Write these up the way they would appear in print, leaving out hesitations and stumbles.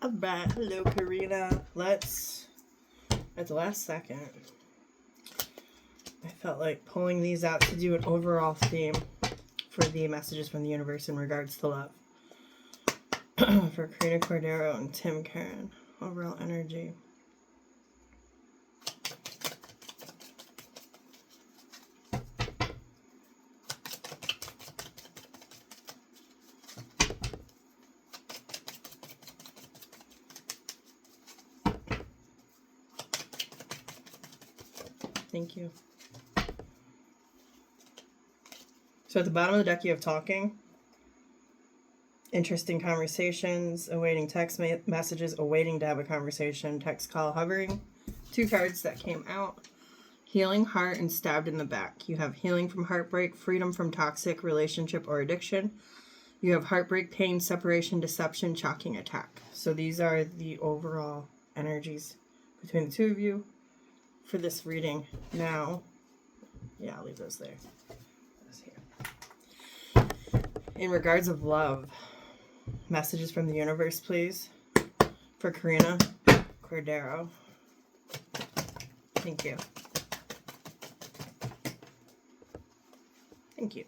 Alright, hello Karina. Let's, at the last second, I felt like pulling these out to do an overall theme for the messages from the universe in regards to love. For Karina Cordero and Tim Karen. Overall energy. Thank you. So at the bottom of the deck you have talking, interesting conversations, awaiting text messages, awaiting to have a conversation, text, call, hovering. Two cards that came out. Healing, heart, and stabbed in the back. You have healing from heartbreak, freedom from toxic relationship or addiction. You have heartbreak, pain, separation, deception, shocking attack. So these are the overall energies between the two of you for this reading. Now, yeah, I'll leave those there. Those here. In regards of love, messages from the universe, please, for Karina Cordero. Thank you. Thank you.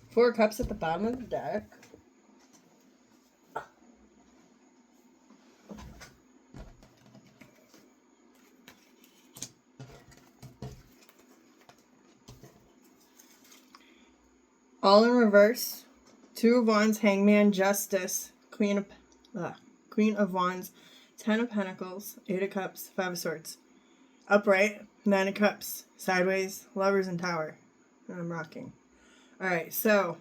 4 cups at the bottom of the deck. All in reverse. 2 of Wands, Hangman, Justice, Queen of Wands, 10 of Pentacles, 8 of Cups, 5 of Swords. Upright, 9 of Cups, sideways, Lovers, and Tower. And I'm rocking. Alright, so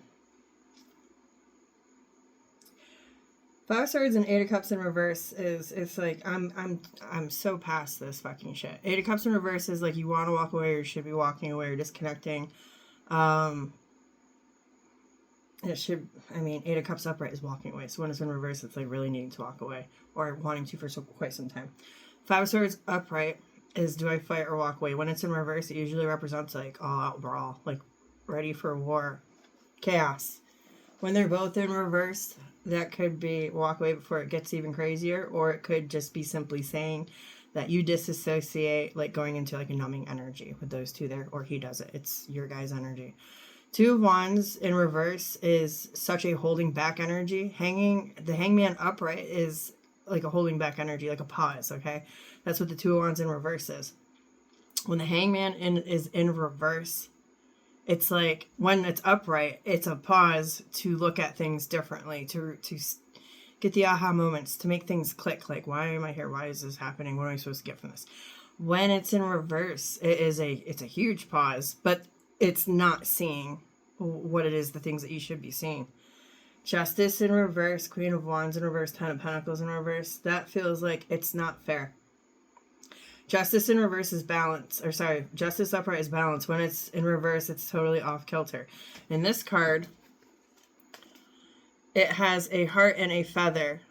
5 of Swords and 8 of Cups in reverse is, it's like I'm so past this fucking shit. 8 of Cups in reverse is like you want to walk away or you should be walking away or disconnecting. It should, I mean, 8 of Cups upright is walking away. So when it's in reverse, it's like really needing to walk away or wanting to for quite some time. 5 of Swords upright is do I fight or walk away? When it's in reverse, it usually represents like all out brawl, like ready for war, chaos. When they're both in reverse, that could be walk away before it gets even crazier, or it could just be simply saying that you disassociate, like going into like a numbing energy with those two there, or he does it. It's your guy's energy. 2 of Wands in reverse is such a holding back energy. The Hangman upright is like a holding back energy, like a pause, okay? That's what the 2 of Wands in reverse is. When the Hangman is in reverse, it's like when it's upright, it's a pause to look at things differently, to get the aha moments, to make things click. Like, why am I here? Why is this happening? What am I supposed to get from this? When it's in reverse, it's a huge pause, but it's not seeing what it is, the things that you should be seeing. Justice in reverse, Queen of Wands in reverse, 10 of Pentacles in reverse. That feels like it's not fair. Justice in reverse is balance. Or sorry, Justice upright is balance. When it's in reverse, it's totally off kilter. In this card, it has a heart and a feather.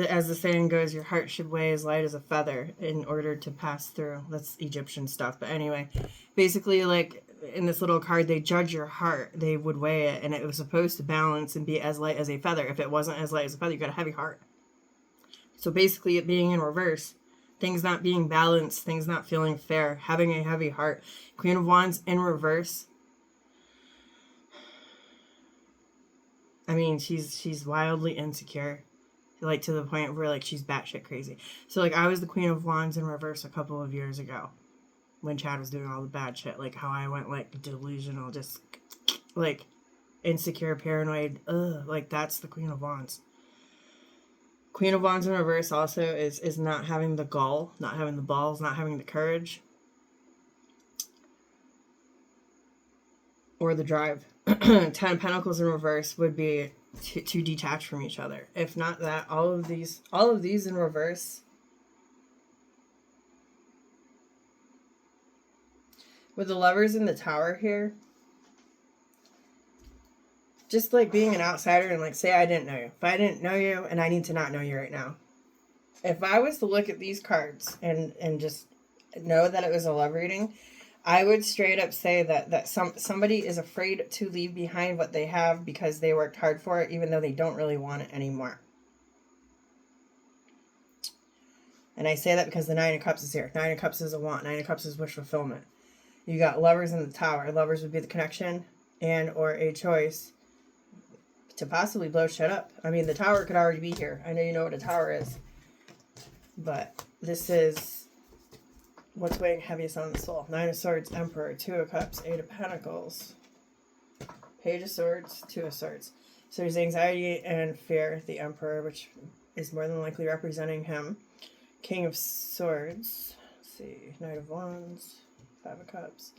As the saying goes, your heart should weigh as light as a feather in order to pass through. That's Egyptian stuff. But anyway, basically, like in this little card, they judge your heart. They would weigh it, and it was supposed to balance and be as light as a feather. If it wasn't as light as a feather, you got a heavy heart. So basically, it being in reverse, things not being balanced, things not feeling fair, having a heavy heart. Queen of Wands in reverse. I mean, she's wildly insecure. Like to the point where like she's batshit crazy. So like I was the Queen of Wands in reverse a couple of years ago when Chad was doing all the bad shit. Like how I went like delusional, just like insecure, paranoid. Like that's the Queen of Wands. Queen of Wands in reverse also is not having the gall, not having the balls, not having the courage or the drive. 10 of Pentacles in reverse would be to detach from each other. If not that, all of these in reverse. With the Lovers in the Tower here, just like being an outsider and like say I didn't know you. If I didn't know you and I need to not know you right now. If I was to look at these cards and just know that it was a love reading, I would straight up say that somebody is afraid to leave behind what they have because they worked hard for it, even though they don't really want it anymore. And I say that because the Nine of Cups is here. Nine of Cups is a want. Nine of Cups is wish fulfillment. You got Lovers in the Tower. Lovers would be the connection and or a choice to possibly blow shit up. I mean, the Tower could already be here. I know you know what a Tower is. But this is what's weighing heaviest on the soul. Nine of Swords, Emperor, Two of Cups, Eight of Pentacles, Page of Swords, Two of Swords. So there's anxiety and fear, the Emperor, which is more than likely representing him. King of Swords. Let's see. Knight of Wands. Five of Cups.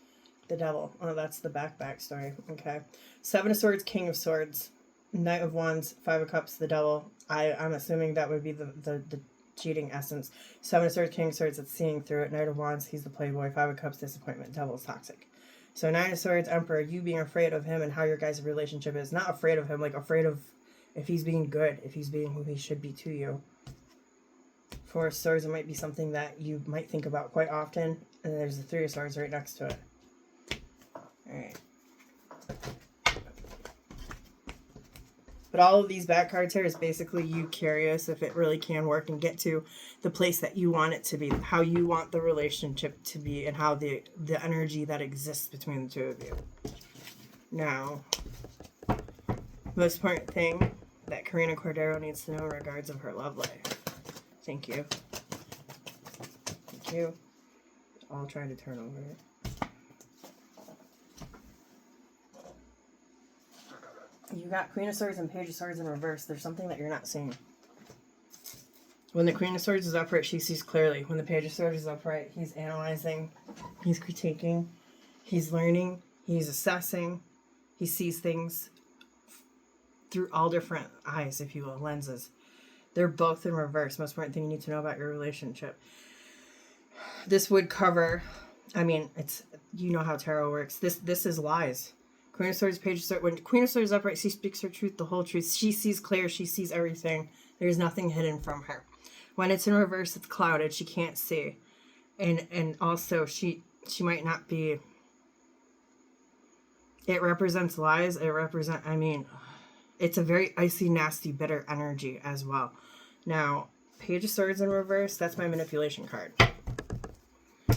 The Devil. Oh, that's the back story. Okay. Seven of Swords, King of Swords. Knight of Wands, Five of Cups, the Devil. I'm assuming that would be the cheating essence. Seven of Swords, King of Swords, that's seeing through it. Knight of Wands, he's the playboy. Five of Cups, disappointment. Devil's toxic. So Nine of Swords, Emperor, you being afraid of him and how your guys' relationship is. Not afraid of him, like afraid of if he's being good, if he's being who he should be to you. Four of Swords, it might be something that you might think about quite often. And there's the Three of Swords right next to it. Alright. But all of these back cards here is basically you curious if it really can work and get to the place that you want it to be, how you want the relationship to be, and how the energy that exists between the two of you. Now, most important thing that Karina Cordero needs to know in regards of her love life. Thank you. Thank you. I'll try to turn over it. You got Queen of Swords and Page of Swords in reverse. There's something that you're not seeing. When the Queen of Swords is upright, she sees clearly. When the Page of Swords is upright, he's analyzing, he's critiquing, he's learning, he's assessing, he sees things through all different eyes, if you will, lenses. They're both in reverse. Most important thing you need to know about your relationship. This would cover, I mean, it's, you know how tarot works. This is lies. Queen of Swords, Page of Swords. When Queen of Swords is upright, she speaks her truth, the whole truth. She sees clear. She sees everything. There's nothing hidden from her. When it's in reverse, it's clouded. She can't see. And also, she might not be... It represents lies. I mean, it's a very icy, nasty, bitter energy as well. Now, Page of Swords in reverse, that's my manipulation card.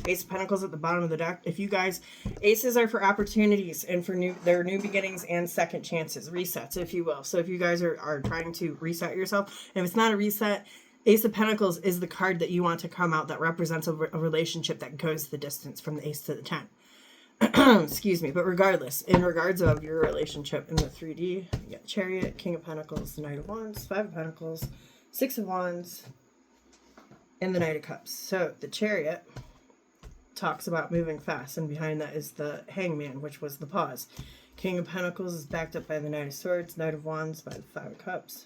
Ace of Pentacles at the bottom of the deck. If you guys, aces are for opportunities and for new beginnings and second chances, resets, if you will. So if you guys are trying to reset yourself, and if it's not a reset, Ace of Pentacles is the card that you want to come out that represents a relationship that goes the distance from the Ace to the 10. Excuse me. But regardless, in regards of your relationship in the 3D, you got Chariot, King of Pentacles, Knight of Wands, Five of Pentacles, Six of Wands, and the Knight of Cups. So the Chariot talks about moving fast, and behind that is the Hangman, which was the pause. King of Pentacles is backed up by the Knight of Swords, Knight of Wands by the Five of Cups.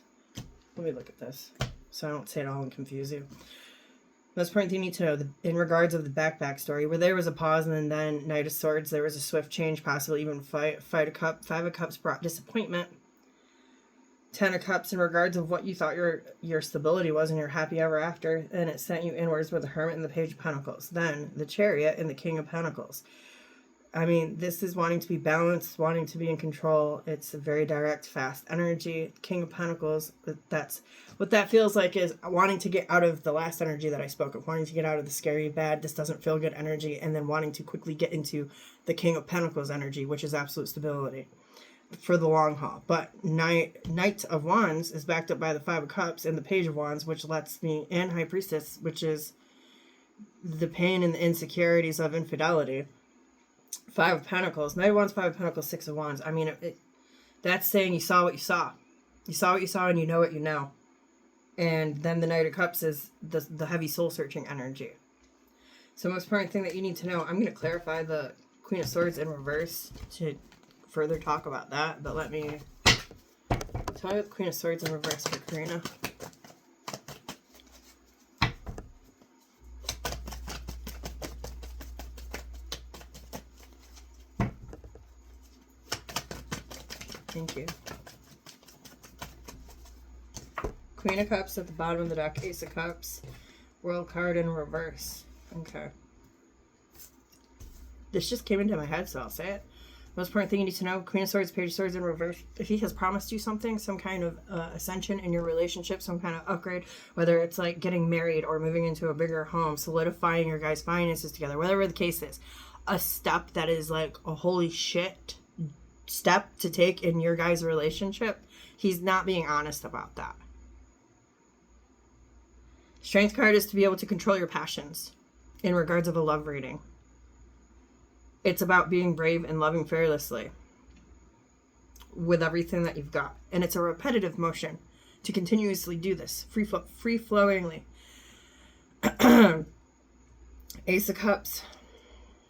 Let me look at this so I don't say it all and confuse you. Most important thing you need to know, in regards of the back story, where there was a pause and then Knight of Swords, there was a swift change, possibly even Five of Cups brought disappointment. Ten of Cups in regards of what you thought your stability was and your happy ever after, and it sent you inwards with the Hermit and the Page of Pentacles. Then the Chariot and the King of Pentacles. I mean, this is wanting to be balanced, wanting to be in control. It's a very direct, fast energy. King of Pentacles, that's what that feels like, is wanting to get out of the last energy that I spoke of, wanting to get out of the scary, bad, this doesn't feel good energy, and then wanting to quickly get into the King of Pentacles energy, which is absolute stability for the long haul. But Knight of Wands is backed up by the Five of Cups and the Page of Wands, which lets me, and High Priestess, which is the pain and the insecurities of infidelity. Five of Pentacles, Knight of Wands, Five of Pentacles, Six of Wands. I mean, that's saying you saw what you saw. You saw what you saw and you know what you know. And then the Knight of Cups is the heavy soul-searching energy. So most important thing that you need to know, I'm going to clarify the Queen of Swords in reverse to further talk about that, but let me tell you the Queen of Swords in reverse for Karina. Thank you. Queen of Cups at the bottom of the deck, Ace of Cups, World card in reverse. Okay. This just came into my head, so I'll say it. Most important thing you need to know, Queen of Swords, Page of Swords in reverse. If he has promised you something, some kind of ascension in your relationship, some kind of upgrade, whether it's like getting married or moving into a bigger home, solidifying your guys' finances together, whatever the case is, a step that is like a holy shit step to take in your guys' relationship, he's not being honest about that. Strength card is to be able to control your passions in regards of a love reading. It's about being brave and loving fearlessly with everything that you've got. And it's a repetitive motion to continuously do this free-flowingly. Ace of Cups.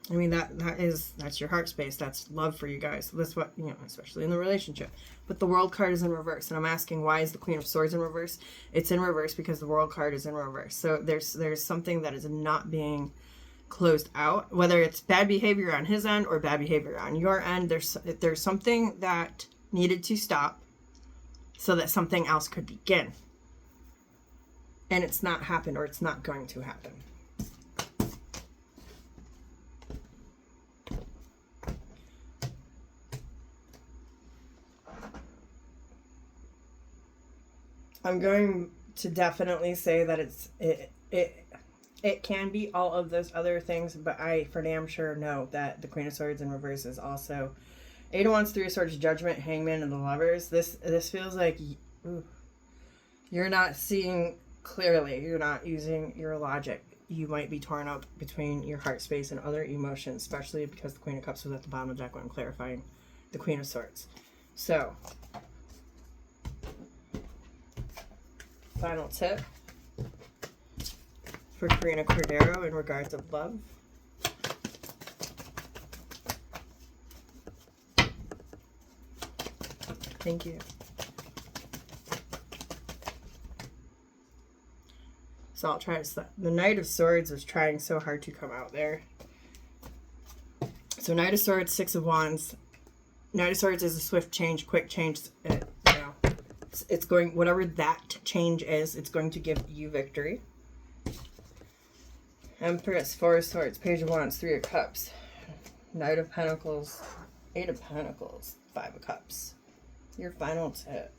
I mean, that's your heart space. That's love for you guys. That's what, especially in the relationship. But the World card is in reverse. And I'm asking, why is the Queen of Swords in reverse? It's in reverse because the World card is in reverse. So there's something that is not being closed out, whether it's bad behavior on his end or bad behavior on your end. There's something that needed to stop so that something else could begin, and it's not happened, or it's not going to happen. I'm going to definitely say that it can be all of those other things, but I for damn sure know that the Queen of Swords in reverse is also Eight of Wands, Three of Swords, Judgment, Hangman, and the Lovers. This feels like you're not seeing clearly. You're not using your logic. You might be torn up between your heart space and other emotions, especially because the Queen of Cups was at the bottom of the deck when I'm clarifying the Queen of Swords. So, final tip for Karina Cordero in regards of love. Thank you. So I'll try to stop. The Knight of Swords was trying so hard to come out there. So Knight of Swords, Six of Wands. Knight of Swords is a swift change, quick change. It's going, whatever that change is, it's going to give you victory. Empress, Four of Swords, Page of Wands, Three of Cups, Knight of Pentacles, Eight of Pentacles, Five of Cups. Your final tip.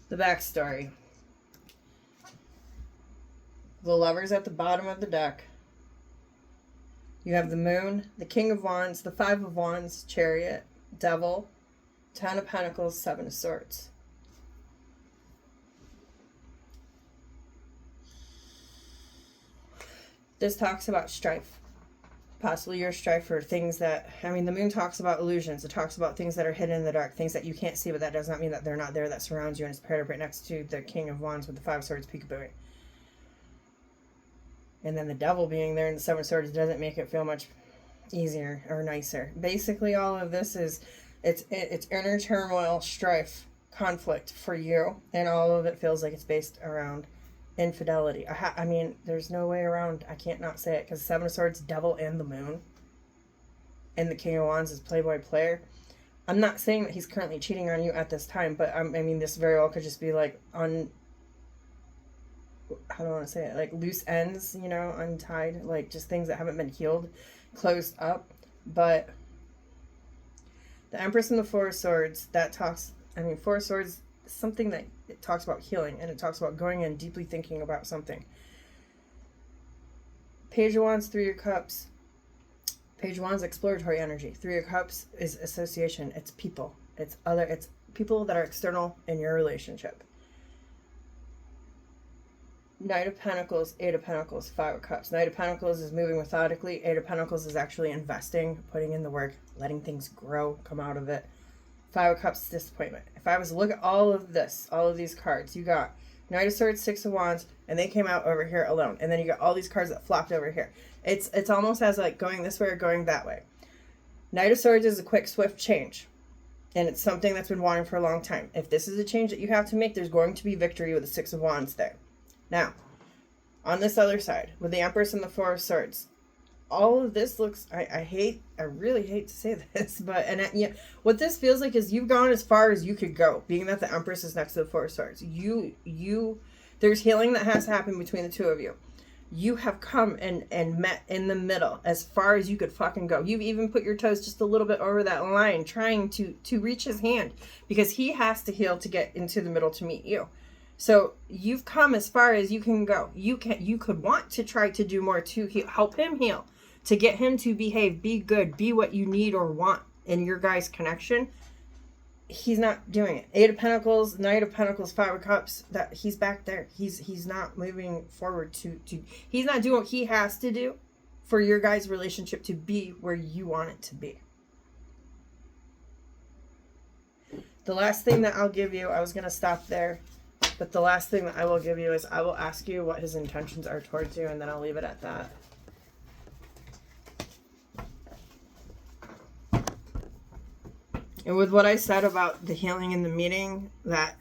The backstory. The Lovers at the bottom of the deck. You have the Moon, the King of Wands, the Five of Wands, Chariot, Devil, Ten of Pentacles, Seven of Swords. This talks about strife. Possibly your strife for things that, the Moon talks about illusions. It talks about things that are hidden in the dark, things that you can't see, but that does not mean that they're not there, that surrounds you, and it's paired up right next to the King of Wands with the Five of Swords peekabooing. And then the Devil being there and the Seven of Swords doesn't make it feel much easier or nicer. Basically, all of this is, it's inner turmoil, strife, conflict for you, and all of it feels like it's based around infidelity. There's no way around. I can't not say it, because Seven of Swords, Devil, and the Moon, and the King of Wands is Playboy player. I'm not saying that he's currently cheating on you at this time, but this very well could just be like how do I want to say it? Like loose ends, untied, like just things that haven't been healed, closed up. But the Empress and the Four of Swords, that talks, Four of Swords is something that it talks about healing, and it talks about going in deeply thinking about something. Page of Wands, Three of Cups. Page of Wands, exploratory energy. Three of Cups is association. It's people. It's people that are external in your relationship. Knight of Pentacles, Eight of Pentacles, Five of Cups. Knight of Pentacles is moving methodically. Eight of Pentacles is actually investing, putting in the work, letting things grow, come out of it. Five of Cups, disappointment. If I was to look at all of these cards, you got Knight of Swords, Six of Wands, and they came out over here alone. And then you got all these cards that flopped over here. It's almost as like going this way or going that way. Knight of Swords is a quick, swift change. And it's something that's been wanting for a long time. If this is a change that you have to make, there's going to be victory with the Six of Wands there. Now, on this other side, with the Empress and the Four of Swords, all of this looks, I really hate to say this, but, yeah, what this feels like is you've gone as far as you could go, being that the Empress is next to the Four of Swords. There's healing that has to happen between the two of you. You have come and met in the middle as far as you could fucking go. You've even put your toes just a little bit over that line, trying to reach his hand, because he has to heal to get into the middle to meet you. So you've come as far as you can go. You could want to try to do more to help him heal, to get him to behave, be good, be what you need or want in your guys' connection. He's not doing it. Eight of Pentacles, Knight of Pentacles, Five of Cups. That he's back there. He's not moving forward to he's not doing what he has to do for your guys' relationship to be where you want it to be. The last thing that I'll give you, I was gonna stop there, but the last thing that I will give you is I will ask you what his intentions are towards you, and then I'll leave it at that. And with what I said about the healing in the meeting, that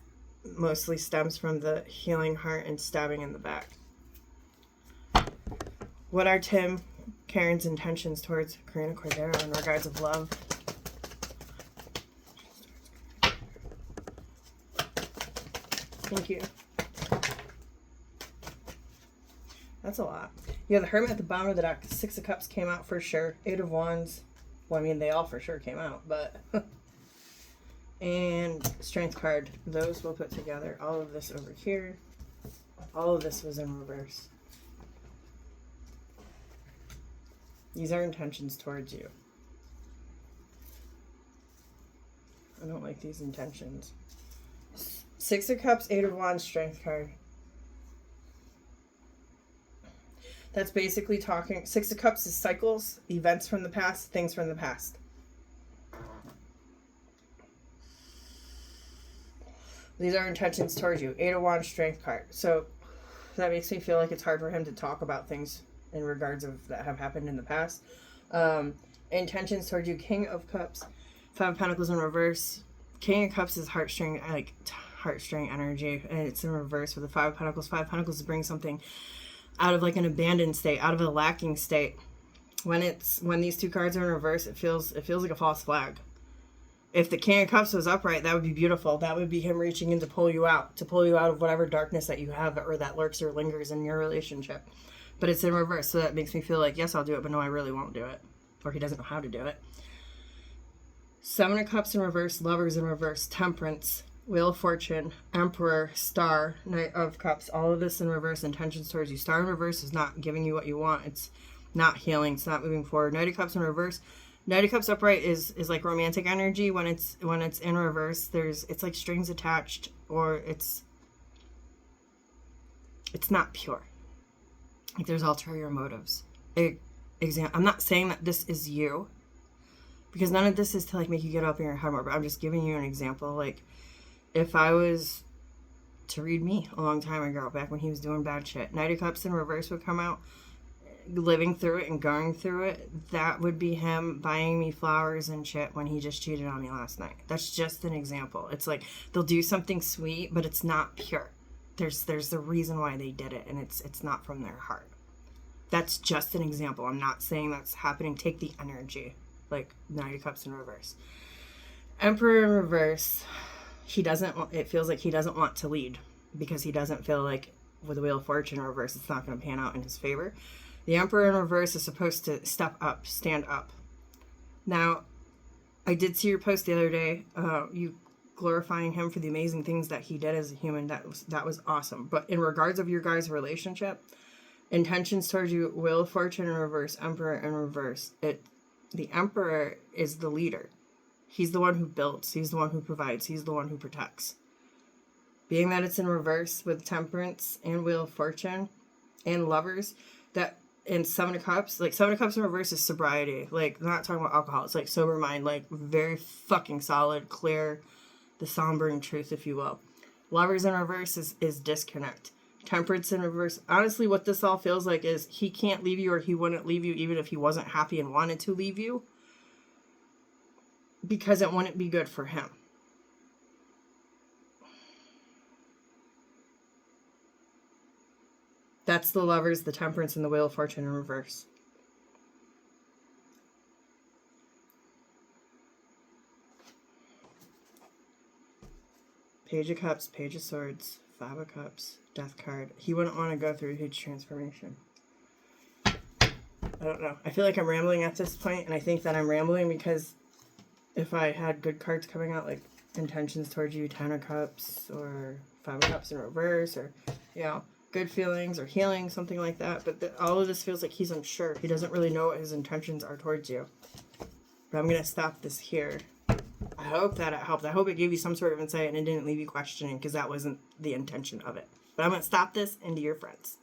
mostly stems from the healing heart and stabbing in the back. What are Tim Karen's intentions towards Karina Cordero in regards of love? Thank you. That's a lot. You have the Hermit at the bottom of the deck. Six of Cups came out for sure. Eight of Wands. Well, I mean, they all for sure came out, but... and Strength card. Those we'll put together. All of this over here. All of this was in reverse. These are intentions towards you. I don't like these intentions. Six of Cups, Eight of Wands, Strength card. That's basically talking... Six of Cups is cycles, events from the past, things from the past. These are intentions towards you. Eight of Wands, Strength card. So that makes me feel like it's hard for him to talk about things in regards of that have happened in the past. Intentions towards you. King of Cups, Five of Pentacles in reverse. King of Cups is heartstring energy, and it's in reverse with the Five of Pentacles. Five of Pentacles is bring something out of like an abandoned state, out of a lacking state. When these two cards are in reverse, it feels like a false flag. If the King of Cups was upright, that would be beautiful. That would be him reaching in to pull you out of whatever darkness that you have or that lurks or lingers in your relationship. But it's in reverse, so that makes me feel like, yes, I'll do it, but no, I really won't do it. Or he doesn't know how to do it. Seven of Cups in reverse, Lovers in reverse, Temperance, Wheel of Fortune, Emperor, Star, Knight of Cups, all of this in reverse, intentions towards you. Star in reverse is not giving you what you want. It's not healing. It's not moving forward. Knight of Cups in reverse. Knight of Cups upright is like romantic energy. When it's in reverse, it's like strings attached, or it's not pure. Like there's ulterior motives. I'm not saying that this is you, because none of this is to like make you get up in your head more, but I'm just giving you an example. Like if I was to read me a long time ago, back when he was doing bad shit, Knight of Cups in reverse would come out. Living through it and going through it, that would be him buying me flowers and shit when he just cheated on me last night. That's just an example. It's like they'll do something sweet, but it's not pure. There's the reason why they did it, and it's not from their heart. That's just an example. I'm not saying that's happening. Take the energy, like Knight of Cups in reverse. Emperor in reverse. It feels like he doesn't want to lead, because he doesn't feel like with the Wheel of Fortune in reverse, it's not going to pan out in his favor. The Emperor in reverse is supposed to step up, stand up. Now, I did see your post the other day, you glorifying him for the amazing things that he did as a human. That was awesome. But in regards of your guys' relationship, intentions towards you, Wheel of Fortune in reverse, Emperor in reverse. The Emperor is the leader. He's the one who builds. He's the one who provides. He's the one who protects. Being that it's in reverse with Temperance and Wheel of Fortune and Lovers, that in Seven of Cups, like Seven of Cups in reverse is sobriety. Like, not talking about alcohol. It's like sober mind, like very fucking solid, clear, the sombering truth, if you will. Lovers in reverse is disconnect. Temperance in reverse. Honestly, what this all feels like is he can't leave you, or he wouldn't leave you even if he wasn't happy and wanted to leave you, because it wouldn't be good for him. That's the Lovers, the Temperance, and the Wheel of Fortune in reverse. Page of Cups, Page of Swords, Five of Cups, Death card. He wouldn't want to go through his transformation. I don't know. I feel like I'm rambling at this point, and I think that I'm rambling because if I had good cards coming out, like intentions towards you, Ten of Cups, or Five of Cups in reverse, or, you know, good feelings or healing, something like that. But all of this feels like he's unsure. He doesn't really know what his intentions are towards you. But I'm going to stop this here. I hope that it helped. I hope it gave you some sort of insight and it didn't leave you questioning, because that wasn't the intention of it. But I'm going to stop this and do your friends.